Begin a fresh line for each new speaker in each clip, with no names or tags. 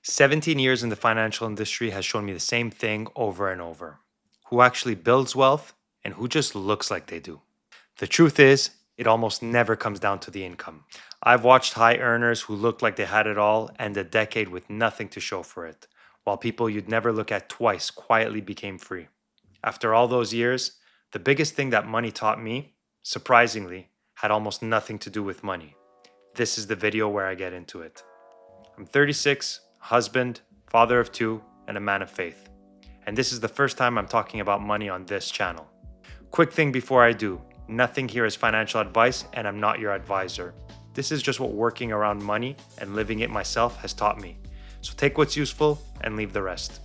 17 years in the financial industry has shown me the same thing over and over. Who actually builds wealth and who just looks like they do. The truth is, it almost never comes down to the income. I've watched high earners who looked like they had it all end a decade with nothing to show for it, while people you'd never look at twice quietly became free. After all those years, the biggest thing that money taught me, surprisingly, had almost nothing to do with money. This is the video where I get into it. I'm 36, husband, father of two, and a man of faith. And this is the first time I'm talking about money on this channel. Quick thing before I do, nothing here is financial advice and I'm not your advisor. This is just what working around money and living it myself has taught me. So take what's useful and leave the rest.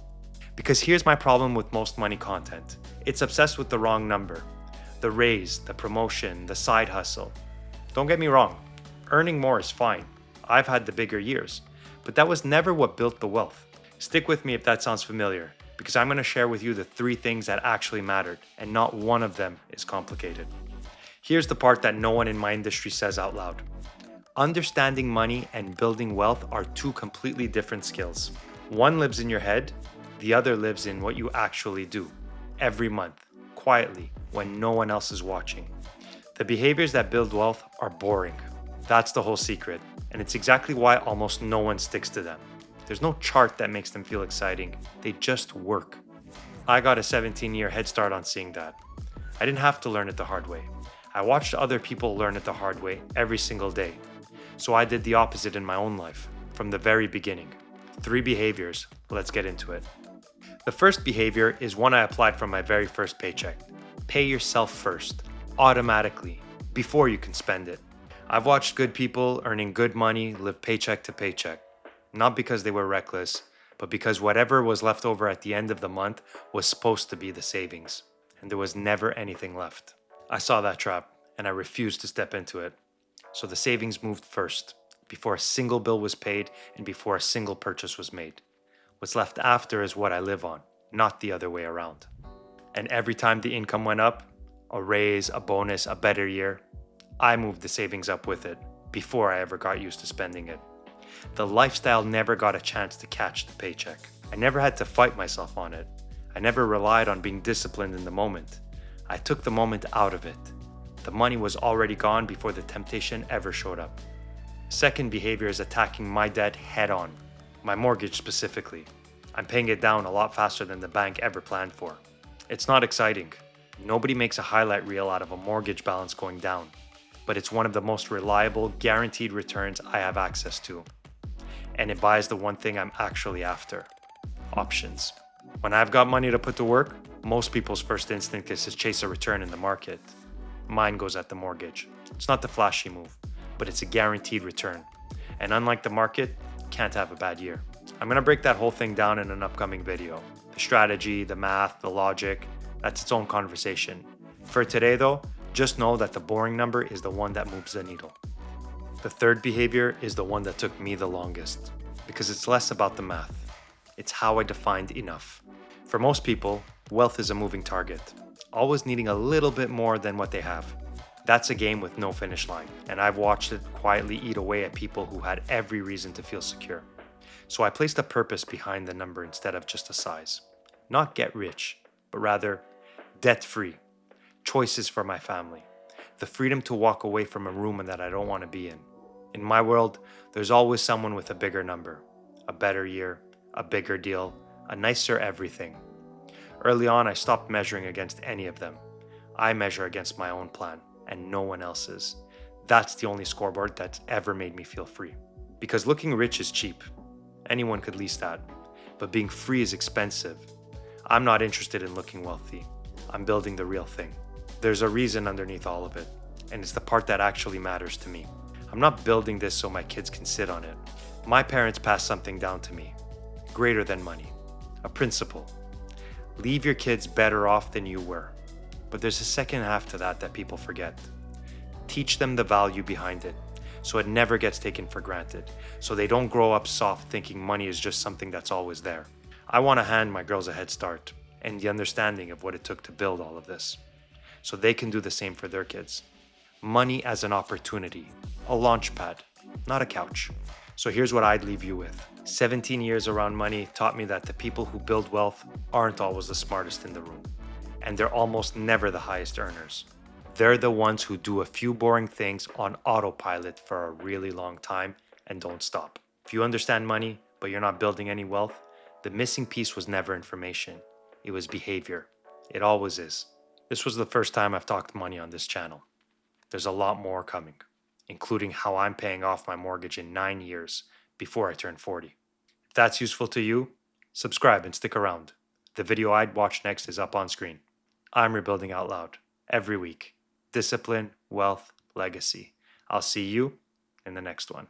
Because here's my problem with most money content. It's obsessed with the wrong number. The raise, the promotion, the side hustle. Don't get me wrong, earning more is fine. I've had the bigger years, but that was never what built the wealth. Stick with me if that sounds familiar, because I'm going to share with you the 3 things that actually mattered, and not one of them is complicated. Here's the part that no one in my industry says out loud. Understanding money and building wealth are 2 completely different skills. One lives in your head, the other lives in what you actually do, every month, quietly, when no one else is watching. The behaviors that build wealth are boring. That's the whole secret, and it's exactly why almost no one sticks to them. There's no chart that makes them feel exciting, they just work. I got a 17-year head start on seeing that. I didn't have to learn it the hard way. I watched other people learn it the hard way every single day. So I did the opposite in my own life, from the very beginning. 3 behaviors, let's get into it. The first behavior is one I applied from my very first paycheck. Pay yourself first, automatically, before you can spend it. I've watched good people earning good money live paycheck to paycheck, not because they were reckless, but because whatever was left over at the end of the month was supposed to be the savings, and there was never anything left. I saw that trap, and I refused to step into it. So the savings moved first, before a single bill was paid and before a single purchase was made. What's left after is what I live on, not the other way around. And every time the income went up, a raise, a bonus, a better year, I moved the savings up with it before I ever got used to spending it. The lifestyle never got a chance to catch the paycheck. I never had to fight myself on it. I never relied on being disciplined in the moment. I took the moment out of it. The money was already gone before the temptation ever showed up. Second behavior is attacking my debt head on. My mortgage specifically. I'm paying it down a lot faster than the bank ever planned for. It's not exciting. Nobody makes a highlight reel out of a mortgage balance going down. But it's one of the most reliable, guaranteed returns I have access to. And it buys the one thing I'm actually after. Options. When I've got money to put to work, most people's first instinct is to chase a return in the market. Mine goes at the mortgage. It's not the flashy move, but it's a guaranteed return. And unlike the market, can't have a bad year. I'm gonna break that whole thing down in an upcoming video. The strategy, the math, the logic, that's its own conversation. For today though, just know that the boring number is the one that moves the needle. The third behavior is the one that took me the longest, because it's less about the math. It's how I defined enough. For most people, wealth is a moving target, always needing a little bit more than what they have. That's a game with no finish line, and I've watched it quietly eat away at people who had every reason to feel secure. So I placed a purpose behind the number instead of just a size. Not get rich, but rather debt-free, choices for my family, the freedom to walk away from a room that I don't want to be in. In my world, there's always someone with a bigger number, a better year, a bigger deal, a nicer everything. Early on, I stopped measuring against any of them. I measure against my own plan and no one else's. That's the only scoreboard that's ever made me feel free. Because looking rich is cheap. Anyone could lease that. But being free is expensive. I'm not interested in looking wealthy. I'm building the real thing. There's a reason underneath all of it, and it's the part that actually matters to me. I'm not building this so my kids can sit on it. My parents passed something down to me, greater than money, a principle. Leave your kids better off than you were. But there's a second half to that people forget. Teach them the value behind it, so it never gets taken for granted, so they don't grow up soft thinking money is just something that's always there. I want to hand my girls a head start and the understanding of what it took to build all of this, so they can do the same for their kids. Money as an opportunity, a launch pad, not a couch. So here's what I'd leave you with. 17 years around money taught me that the people who build wealth aren't always the smartest in the room, and they're almost never the highest earners. They're the ones who do a few boring things on autopilot for a really long time and don't stop. If you understand money, but you're not building any wealth, the missing piece was never information. It was behavior. It always is. This was the first time I've talked money on this channel. There's a lot more coming, including how I'm paying off my mortgage in 9 years before I turn 40. If that's useful to you, subscribe and stick around. The video I'd watch next is up on screen. I'm rebuilding out loud every week. Discipline, wealth, legacy. I'll see you in the next one.